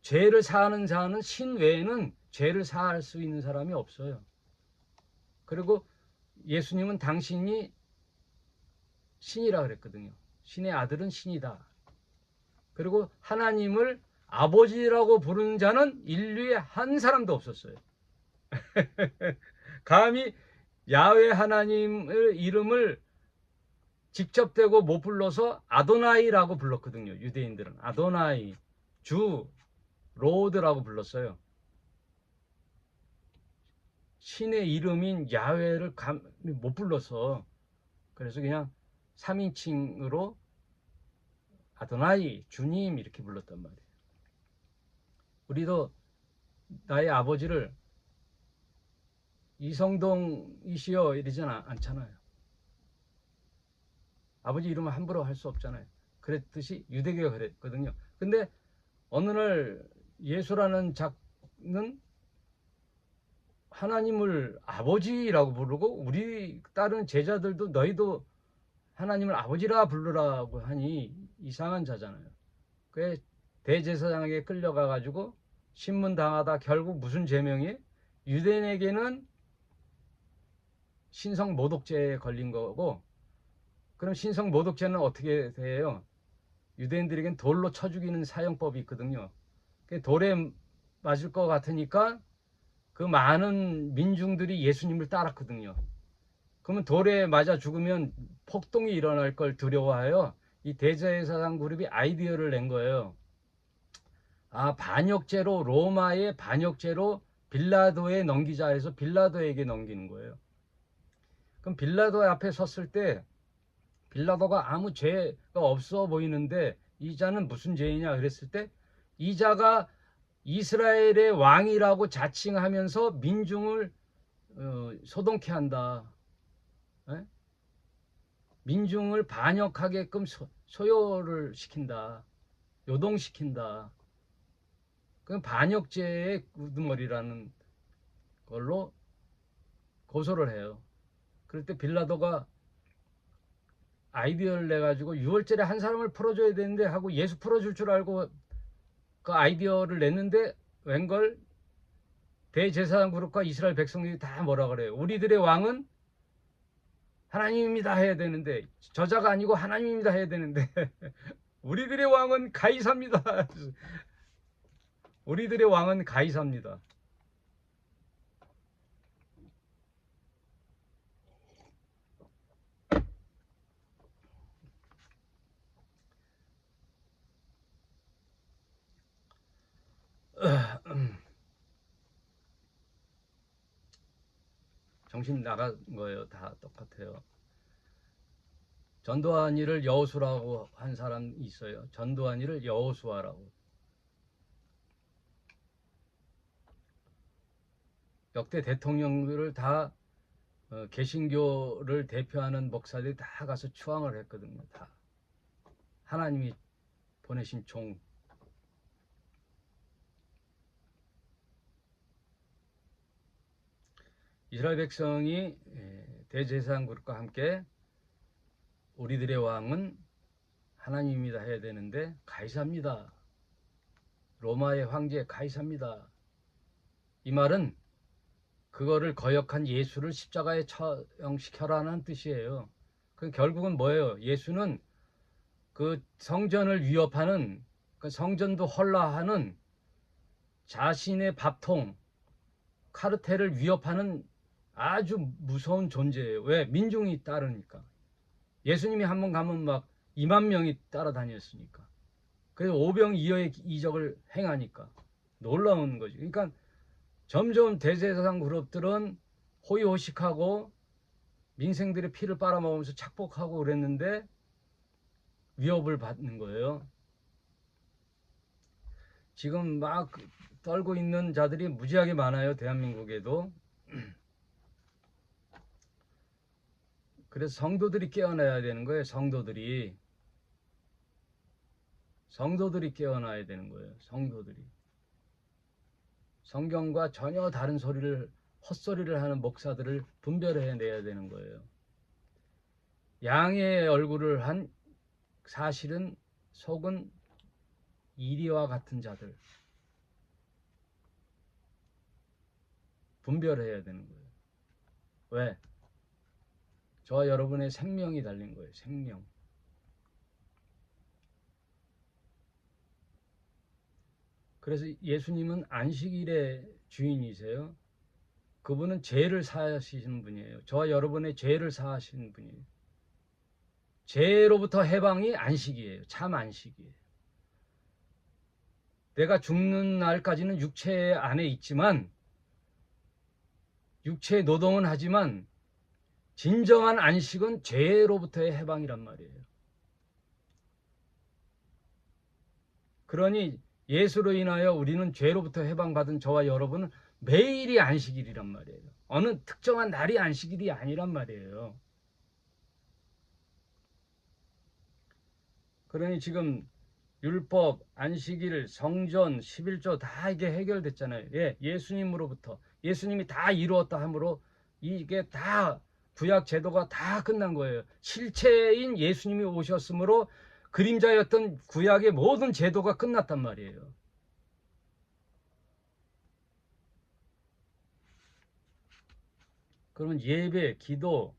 죄를 사하는 자는 신 외에는 죄를 사할 수 있는 사람이 없어요. 그리고 예수님은 당신이 신이라 그랬거든요. 신의 아들은 신이다. 그리고 하나님을 아버지라고 부르는 자는 인류에 한 사람도 없었어요. 감히 야훼 하나님의 이름을 직접 대고 못 불러서 아도나이라고 불렀거든요. 유대인들은 아도나이, 주, 로드라고 불렀어요. 신의 이름인 야훼를 못 불러서 그래서 그냥 3인칭으로 아도나이, 주님 이렇게 불렀단 말이에요. 우리도 나의 아버지를 이성동이시여 이러지 않잖아요. 아버지 이름을 함부로 할 수 없잖아요. 그랬듯이 유대교가 그랬거든요. 근데 어느 날 예수라는 작는 하나님을 아버지라고 부르고 우리 다른 제자들도 너희도 하나님을 아버지라 부르라고 하니 이상한 자잖아요. 그래 대제사장에게 끌려가 가지고 신문당하다 결국 무슨 제명이 유대인에게는 신성모독죄에 걸린 거고, 그럼 신성모독죄는 어떻게 돼요? 유대인들에겐 돌로 쳐 죽이는 사형법이 있거든요. 돌에 맞을 것 같으니까 그 많은 민중들이 예수님을 따랐거든요. 그러면 돌에 맞아 죽으면 폭동이 일어날 걸 두려워하여 이 대제사장 그룹이 아이디어를 낸 거예요. 반역죄로, 로마의 반역죄로 빌라도에 넘기자 해서 빌라도에게 넘기는 거예요. 그럼 빌라도 앞에 섰을 때 빌라도가 아무 죄가 없어 보이는데 이 자는 무슨 죄이냐 그랬을 때 이 자가 이스라엘의 왕이라고 자칭하면서 민중을 소동케 한다. 민중을 반역하게끔 소요를 시킨다. 요동시킨다. 그건 반역죄의 우두머리라는 걸로 고소를 해요. 그럴 때 빌라도가 아이디어를 내가지고 6월절에 한 사람을 풀어줘야 되는데 하고 예수 풀어줄 줄 알고 그 아이디어를 냈는데 웬걸 대제사장 그룹과 이스라엘 백성들이 다 뭐라 그래요. 우리들의 왕은 하나님입니다 해야 되는데, 저자가 아니고 하나님입니다 해야 되는데 우리들의 왕은 가이사입니다. 우리들의 왕은 가이사입니다. 정신 나간 거예요. 다 똑같아요. 전두환이를 여호수라고 한 사람이 있어요. 전두환이를 여호수아라고. 역대 대통령들을 다 개신교를 대표하는 목사들이 다 가서 추앙을 했거든요. 다 하나님이 보내신 종. 이스라엘 백성이 대제사장 그룹과 함께 우리들의 왕은 하나님입니다 해야 되는데 가이사입니다. 로마의 황제 가이사입니다. 이 말은 그거를 거역한 예수를 십자가에 처형시켜라는 뜻이에요. 그 결국은 뭐예요? 예수는 그 성전을 위협하는, 그 성전도 헐라하는 자신의 밥통 카르텔을 위협하는 아주 무서운 존재예요. 왜? 민중이 따르니까. 예수님이 한번 가면 막 2만 명이 따라다녔으니까. 그래서 오병이어의 이적을 행하니까 놀라운 거지. 그러니까 점점 대제사장 그룹들은 호의호식하고 민생들의 피를 빨아먹으면서 착복하고 그랬는데 위협을 받는 거예요. 지금 막 떨고 있는 자들이 무지하게 많아요. 대한민국에도. 그래서 성도들이 깨어나야 되는 거예요. 성도들이 깨어나야 되는 거예요. 성도들이. 성경과 전혀 다른 소리를, 헛소리를 하는 목사들을 분별해내야 되는 거예요. 양의 얼굴을 한 사실은 속은 이리와 같은 자들 분별해야 되는 거예요. 왜? 저와 여러분의 생명이 달린 거예요. 생명. 그래서 예수님은 안식일의 주인이세요. 그분은 죄를 사하시는 분이에요. 저와 여러분의 죄를 사하시는 분이에요. 죄로부터 해방이 안식이에요. 참 안식이에요. 내가 죽는 날까지는 육체 안에 있지만, 육체의 노동은 하지만 진정한 안식은 죄로부터의 해방이란 말이에요. 그러니 예수로 인하여 우리는 죄로부터 해방받은 저와 여러분은 매일이 안식일이란 말이에요. 어느 특정한 날이 안식일이 아니란 말이에요. 그러니 지금 율법, 안식일, 성전, 11조 다 이게 해결됐잖아요. 예수님으로부터. 예수님이 다 이루었다 하므로 이게 다 구약 제도가 다 끝난 거예요. 실체인 예수님이 오셨으므로 그림자였던 구약의 모든 제도가 끝났단 말이에요. 그러면 예배, 기도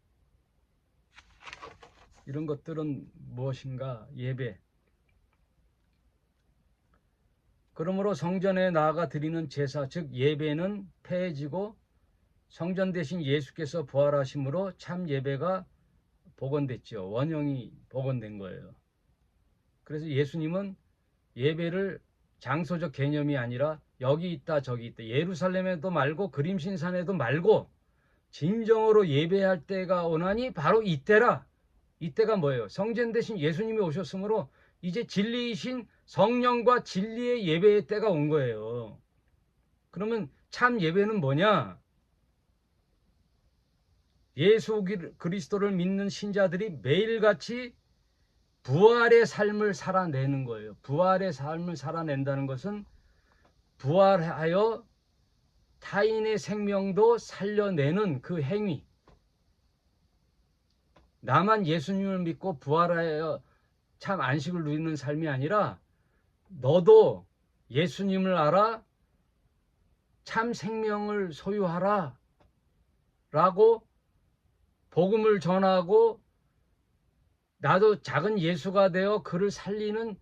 이런 것들은 무엇인가? 예배. 그러므로 성전에 나아가 드리는 제사, 즉 예배는 폐해지고 성전 대신 예수께서 부활하심으로 참 예배가 복원됐죠. 원형이 복원된 거예요. 그래서 예수님은 예배를 장소적 개념이 아니라 여기 있다 저기 있다, 예루살렘에도 말고 그림신산에도 말고 진정으로 예배할 때가 오나니 바로 이때라. 이때가 뭐예요? 성전 대신 예수님이 오셨으므로 이제 진리이신 성령과 진리의 예배의 때가 온 거예요. 그러면 참 예배는 뭐냐? 예수 그리스도를 믿는 신자들이 매일같이 부활의 삶을 살아내는 거예요. 부활의 삶을 살아낸다는 것은 부활하여 타인의 생명도 살려내는 그 행위. 나만 예수님을 믿고 부활하여 참 안식을 누리는 삶이 아니라 너도 예수님을 알아 참 생명을 소유하라 라고 복음을 전하고 나도 작은 예수가 되어 그를 살리는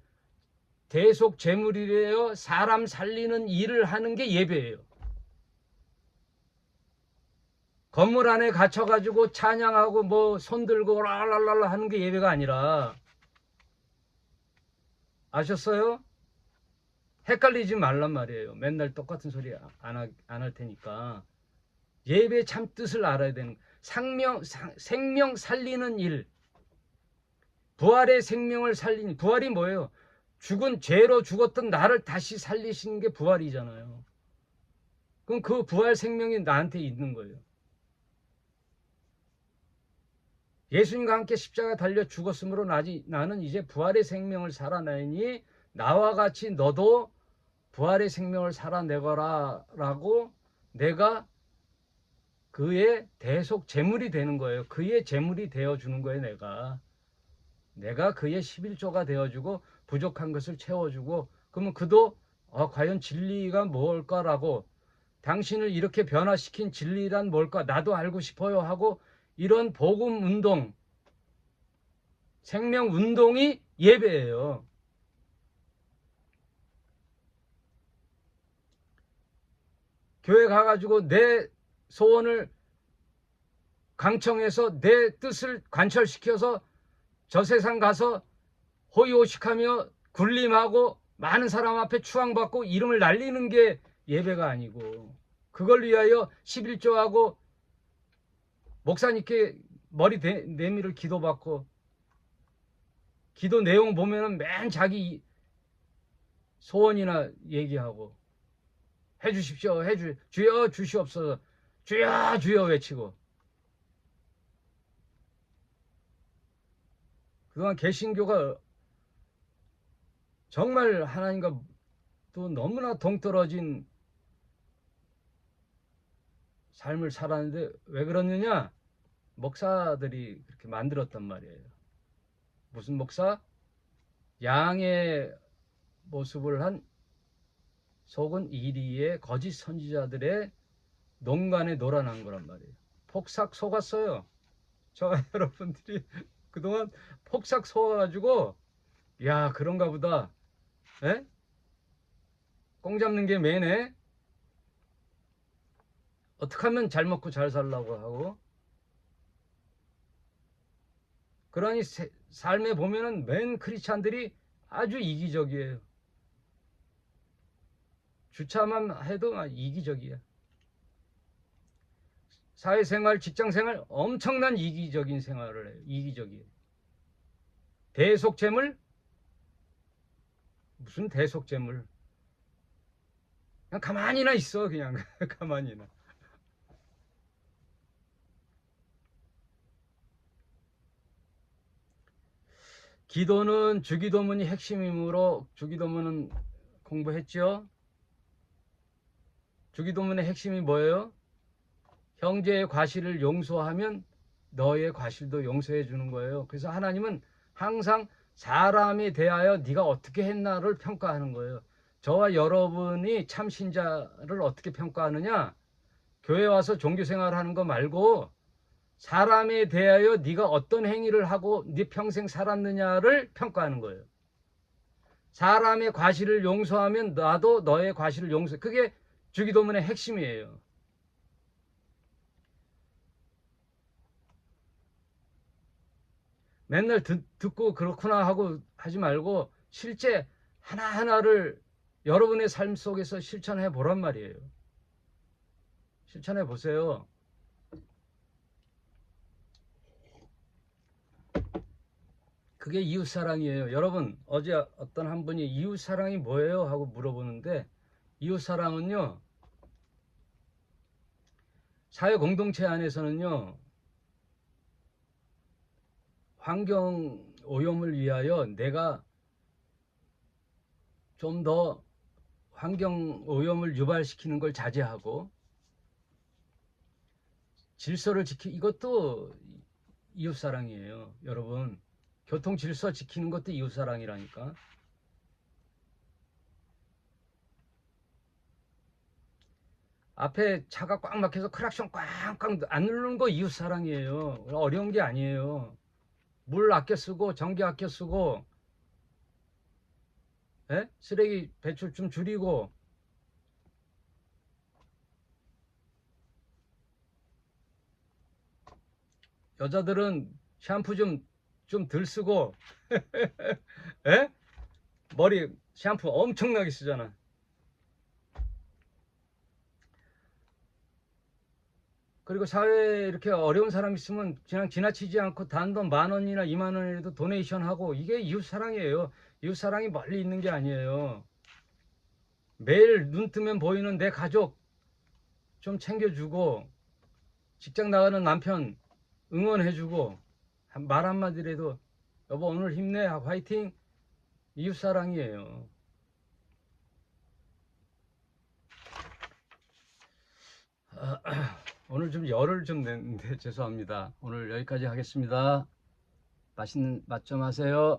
대속 제물이 되어 사람 살리는 일을 하는 게 예배예요. 건물 안에 갇혀가지고 찬양하고 뭐 손들고 랄랄랄라 하는 게 예배가 아니라, 아셨어요? 헷갈리지 말란 말이에요. 맨날 똑같은 소리 안 할 테니까. 예배의 참 뜻을 알아야 되는, 생명 살리는 일, 부활의 생명을 살리는, 부활이 뭐예요? 죽은 죄로 죽었던 나를 다시 살리시는 게 부활이잖아요. 그럼 그 부활 생명이 나한테 있는 거예요. 예수님과 함께 십자가 달려 죽었으므로 나는 이제 부활의 생명을 살아내니 나와 같이 너도 부활의 생명을 살아내거라 라고 내가 그의 대속 제물이 되는 거예요. 그의 제물이 되어주는 거예요. 내가 그의 11조가 되어주고 부족한 것을 채워주고, 그러면 그도 과연 진리가 뭘까라고, 당신을 이렇게 변화시킨 진리란 뭘까 나도 알고 싶어요 하고, 이런 복음 운동, 생명 운동이 예배예요. 교회 가가지고 내 소원을 강청해서 내 뜻을 관철시켜서 저 세상 가서 호의호식하며 군림하고 많은 사람 앞에 추앙받고 이름을 날리는 게 예배가 아니고, 그걸 위하여 11조하고 목사님께 머리 내밀을 기도받고, 기도 내용 보면은 맨 자기 소원이나 얘기하고, 해주십시오, 주여 주시옵소서, 주여 주여 외치고. 그동안 개신교가 정말 하나님과 또 너무나 동떨어진 삶을 살았는데, 왜 그러느냐? 목사들이 그렇게 만들었단 말이에요. 무슨 목사? 양의 모습을 한 속은 이리의 거짓 선지자들의 농간에 놀아난 거란 말이에요. 폭삭 속았어요. 저 여러분들이 그동안 폭삭 속아가지고, 야 그런가 보다, 에? 꽁 잡는 게 매네, 어떻게 하면 잘 먹고 잘 살라고 하고. 그러니 삶에 보면은 맨 크리스찬들이 아주 이기적이에요. 주차만 해도 이기적이야. 사회생활, 직장생활 엄청난 이기적인 생활을 해요. 이기적이에요. 대속재물? 무슨 대속재물? 그냥 가만히나 있어. 그냥 가만히나. 기도는 주기도문이 핵심이므로, 주기도문은 공부했죠. 주기도문의 핵심이 뭐예요? 형제의 과실을 용서하면 너의 과실도 용서해 주는 거예요. 그래서 하나님은 항상 사람에 대하여 네가 어떻게 했나를 평가하는 거예요. 저와 여러분이 참 신자를 어떻게 평가하느냐? 교회 와서 종교생활 하는 거 말고 사람에 대하여 네가 어떤 행위를 하고 네 평생 살았느냐를 평가하는 거예요. 사람의 과실을 용서하면 나도 너의 과실을 용서해. 그게 주기도문의 핵심이에요. 맨날 듣고 그렇구나 하고 하지 말고 실제 하나하나를 여러분의 삶 속에서 실천해 보란 말이에요. 실천해 보세요. 그게 이웃사랑이에요. 여러분, 어제 어떤 한 분이 이웃사랑이 뭐예요? 하고 물어보는데, 이웃사랑은요, 사회 공동체 안에서는요, 환경 오염을 위하여 내가 좀 더 환경 오염을 유발시키는 걸 자제하고 질서를 이것도 이웃사랑이에요. 여러분, 교통 질서 지키는 것도 이웃사랑이라니까. 앞에 차가 꽉 막혀서 크락션 꽝꽝 안 누르는 거 이웃사랑이에요. 어려운 게 아니에요. 물 아껴 쓰고 전기 아껴 쓰고, 예? 쓰레기 배출 좀 줄이고. 여자들은 샴푸 좀 덜 쓰고 예? 머리 샴푸 엄청나게 쓰잖아. 그리고 사회에 이렇게 어려운 사람 있으면 그냥 지나치지 않고 단돈 10,000원이나 20,000원이라도 도네이션 하고, 이게 이웃사랑이에요. 이웃사랑이 멀리 있는 게 아니에요. 매일 눈 뜨면 보이는 내 가족 좀 챙겨주고, 직장 나가는 남편 응원해주고, 말 한마디라도 여보 오늘 힘내 화이팅, 이웃사랑이에요. 오늘 좀 열을 좀 냈는데 죄송합니다. 오늘 여기까지 하겠습니다. 맛있는 맛 좀 하세요.